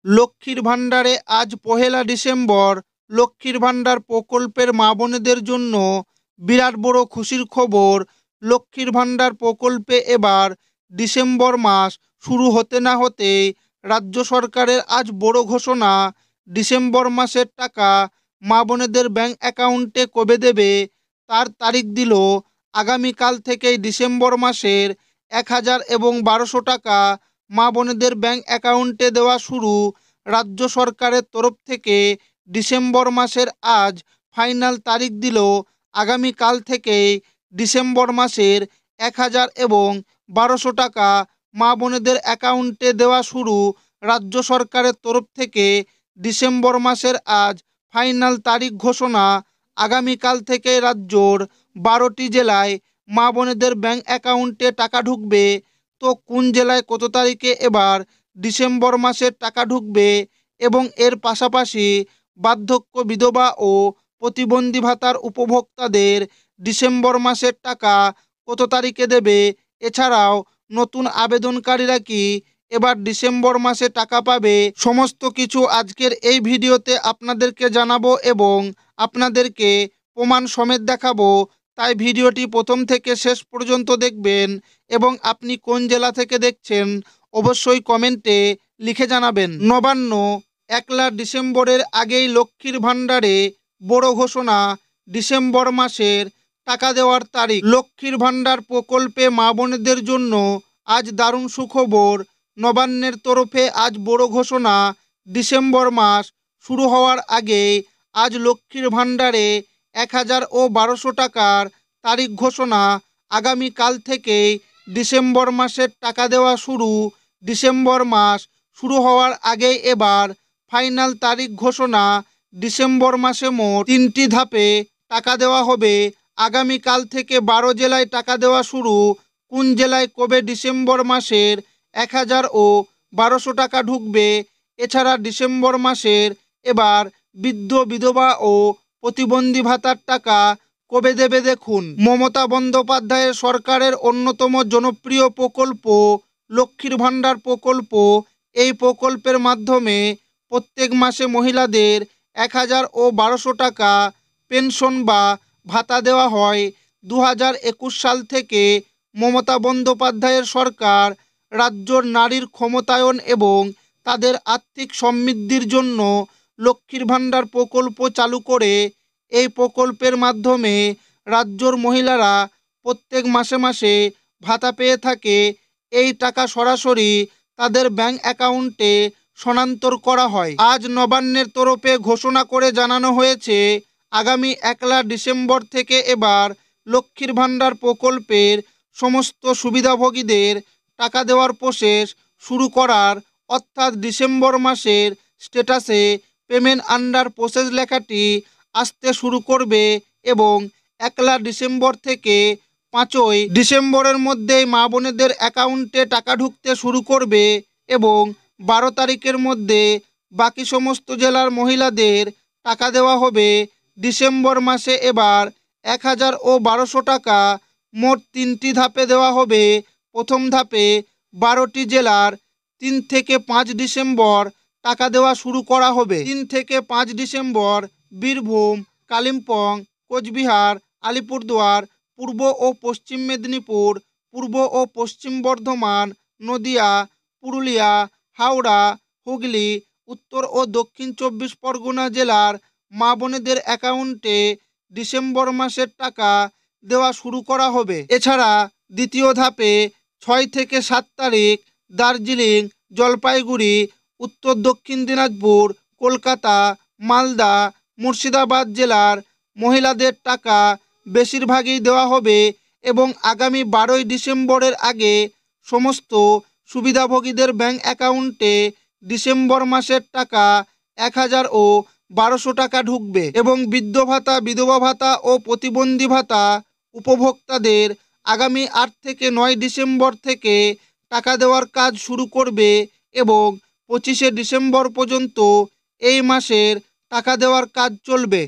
লক্ষ্মীর ভাণ্ডারে আজ পহেলা ডিসেম্বর লক্ষ্মীর ভাণ্ডার প্রকল্পের মা বোনেদের জন্য বিরাট বড় খুশির খবর। লক্ষ্মীর ভাণ্ডার প্রকল্পে এবার ডিসেম্বর মাস শুরু হতে না হতেই রাজ্য সরকারের আজ বড় ঘোষণা। ডিসেম্বর মাসের টাকা মা বোনেদের ব্যাংক অ্যাকাউন্টে কবে দেবে তার তারিখ দিল। আগামীকাল থেকেই ডিসেম্বর মাসের 1000 এবং 1200 টাকা মা বোনেদের ব্যাংক অ্যাকাউন্টে দেওয়া শুরু। রাজ্য সরকারের তরফ থেকে ডিসেম্বর মাসের আজ ফাইনাল তারিখ দিল। আগামীকাল থেকেই ডিসেম্বর মাসের 1000 এবং 1200 টাকা মা বোনেদের অ্যাকাউন্টে দেওয়া শুরু। রাজ্য সরকারের তরফ থেকে ডিসেম্বর মাসের আজ ফাইনাল তারিখ ঘোষণা। আগামীকাল থেকে রাজ্যর 12টি জেলায় মা বোনেদের ব্যাংক অ্যাকাউন্টে টাকা ঢুকবে। তো কোন জেলায় কত তারিখে এবার ডিসেম্বর মাসের টাকা ঢুকবে এবং এর পাশাপাশি বার্ধক্য বিধবা ও প্রতিবন্ধী ভাতার উপভোক্তাদের ডিসেম্বর মাসের টাকা কত তারিখে দেবে, এছাড়াও নতুন আবেদনকারীরা কি এবার ডিসেম্বর মাসে টাকা পাবে, সমস্ত কিছু আজকের এই ভিডিওতে আপনাদেরকে জানাবো এবং আপনাদেরকে প্রমাণ সমেত দেখাবো। তাই ভিডিওটি প্রথম থেকে শেষ পর্যন্ত দেখবেন এবং আপনি কোন জেলা থেকে দেখছেন অবশ্যই কমেন্টে লিখে জানাবেন। নবান্ন 1লা ডিসেম্বরের আগেই লক্ষ্মীর ভাণ্ডারে বড় ঘোষণা, ডিসেম্বর মাসের টাকা দেওয়ার তারিখ। লক্ষ্মীর ভাণ্ডার প্রকল্পে মা বোনেদের জন্য আজ দারুণ সুখবর। নবান্নের তরফে আজ বড় ঘোষণা, ডিসেম্বর মাস শুরু হওয়ার আগে আজ লক্ষ্মীর ভাণ্ডারে 1000 ও 1200 টাকার তারিখ ঘোষণা। আগামীকাল থেকেই ডিসেম্বর মাসের টাকা দেওয়া শুরু। ডিসেম্বর মাস শুরু হওয়ার আগেই এবার ফাইনাল তারিখ ঘোষণা। ডিসেম্বর মাসে মোট 3টি ধাপে টাকা দেওয়া হবে। আগামীকাল থেকে 12 জেলায় টাকা দেওয়া শুরু। কোন জেলায় কবে ডিসেম্বর মাসের 1000 ও 1200 টাকা ঢুকবে, এছাড়া ডিসেম্বর মাসের এবার বৃদ্ধ বিধবা ও প্রতিবন্ধী ভাতার টাকা কবে দেবে দেখুন। মমতা বন্দ্যোপাধ্যায়ের সরকারের অন্যতম জনপ্রিয় প্রকল্প লক্ষ্মীর ভাণ্ডার প্রকল্প। এই প্রকল্পের মাধ্যমে প্রত্যেক মাসে মহিলাদের 1000 ও 1200 টাকা পেনশন বা ভাতা দেওয়া হয়। 2021 সাল থেকে মমতা বন্দ্যোপাধ্যায়ের সরকার রাজ্যর নারীর ক্ষমতায়ন এবং তাদের আর্থিক সমৃদ্ধির জন্য লক্ষ্মীর ভাণ্ডার প্রকল্প চালু করে। এই প্রকল্পের মাধ্যমে রাজ্যর মহিলারা প্রত্যেক মাসে মাসে ভাতা পেয়ে থাকে। এই টাকা সরাসরি তাদের ব্যাংক অ্যাকাউন্টে স্থানান্তর করা হয়। আজ নবান্নের তরফে ঘোষণা করে জানানো হয়েছে, আগামী 1লা ডিসেম্বর থেকে এবার লক্ষ্মীর ভাণ্ডার প্রকল্পের সমস্ত সুবিধাভোগীদের টাকা দেওয়ার প্রসেস শুরু করার, অর্থাৎ ডিসেম্বর মাসের স্ট্যাটাসে পেমেন্ট আন্ডার প্রসেস লেখাটি আসতে শুরু করবে এবং 1লা ডিসেম্বর থেকে 5ই ডিসেম্বরের মধ্যেই মা বোনেদের অ্যাকাউন্টে টাকা ঢুকতে শুরু করবে এবং 12 তারিখের মধ্যে বাকি সমস্ত জেলার মহিলাদের টাকা দেওয়া হবে। ডিসেম্বর মাসে এবার 1000 ও 1200 টাকা মোট 3টি ধাপে দেওয়া হবে। প্রথম ধাপে 12টি জেলার 3 থেকে 5 ডিসেম্বর টাকা দেওয়া শুরু করা হবে। 3 থেকে 5 ডিসেম্বর বীরভূম, কালিম্পং, কোচবিহার, আলিপুরদুয়ার, পূর্ব ও পশ্চিম মেদিনীপুর, পূর্ব ও পশ্চিম বর্ধমান, নদিয়া, পুরুলিয়া, হাওড়া, হুগলি, উত্তর ও দক্ষিণ 24 পরগনা জেলার মা বোনেদের অ্যাকাউন্টে ডিসেম্বর মাসের টাকা দেওয়া শুরু করা হবে। এছাড়া দ্বিতীয় ধাপে 6 থেকে 7 তারিখ দার্জিলিং, জলপাইগুড়ি, উত্তর দক্ষিণ দিনাজপুর, কলকাতা, মালদা, মুর্শিদাবাদ জেলার মহিলাদের টাকা বেশিরভাগই দেওয়া হবে এবং আগামী 12ই ডিসেম্বরের আগে সমস্ত সুবিধাভোগীদের ব্যাংক অ্যাকাউন্টে ডিসেম্বর মাসের টাকা 1000 ও 1200 টাকা ঢুকবে এবং বৃদ্ধ ভাতা, বিধবা ভাতা ও প্রতিবন্ধী ভাতা উপভোক্তাদের আগামী 8 থেকে 9 ডিসেম্বর থেকে টাকা দেওয়ার কাজ শুরু করবে এবং 25শে ডিসেম্বর পর্যন্ত এই মাসের টাকা দেওয়ার কাজ চলবে।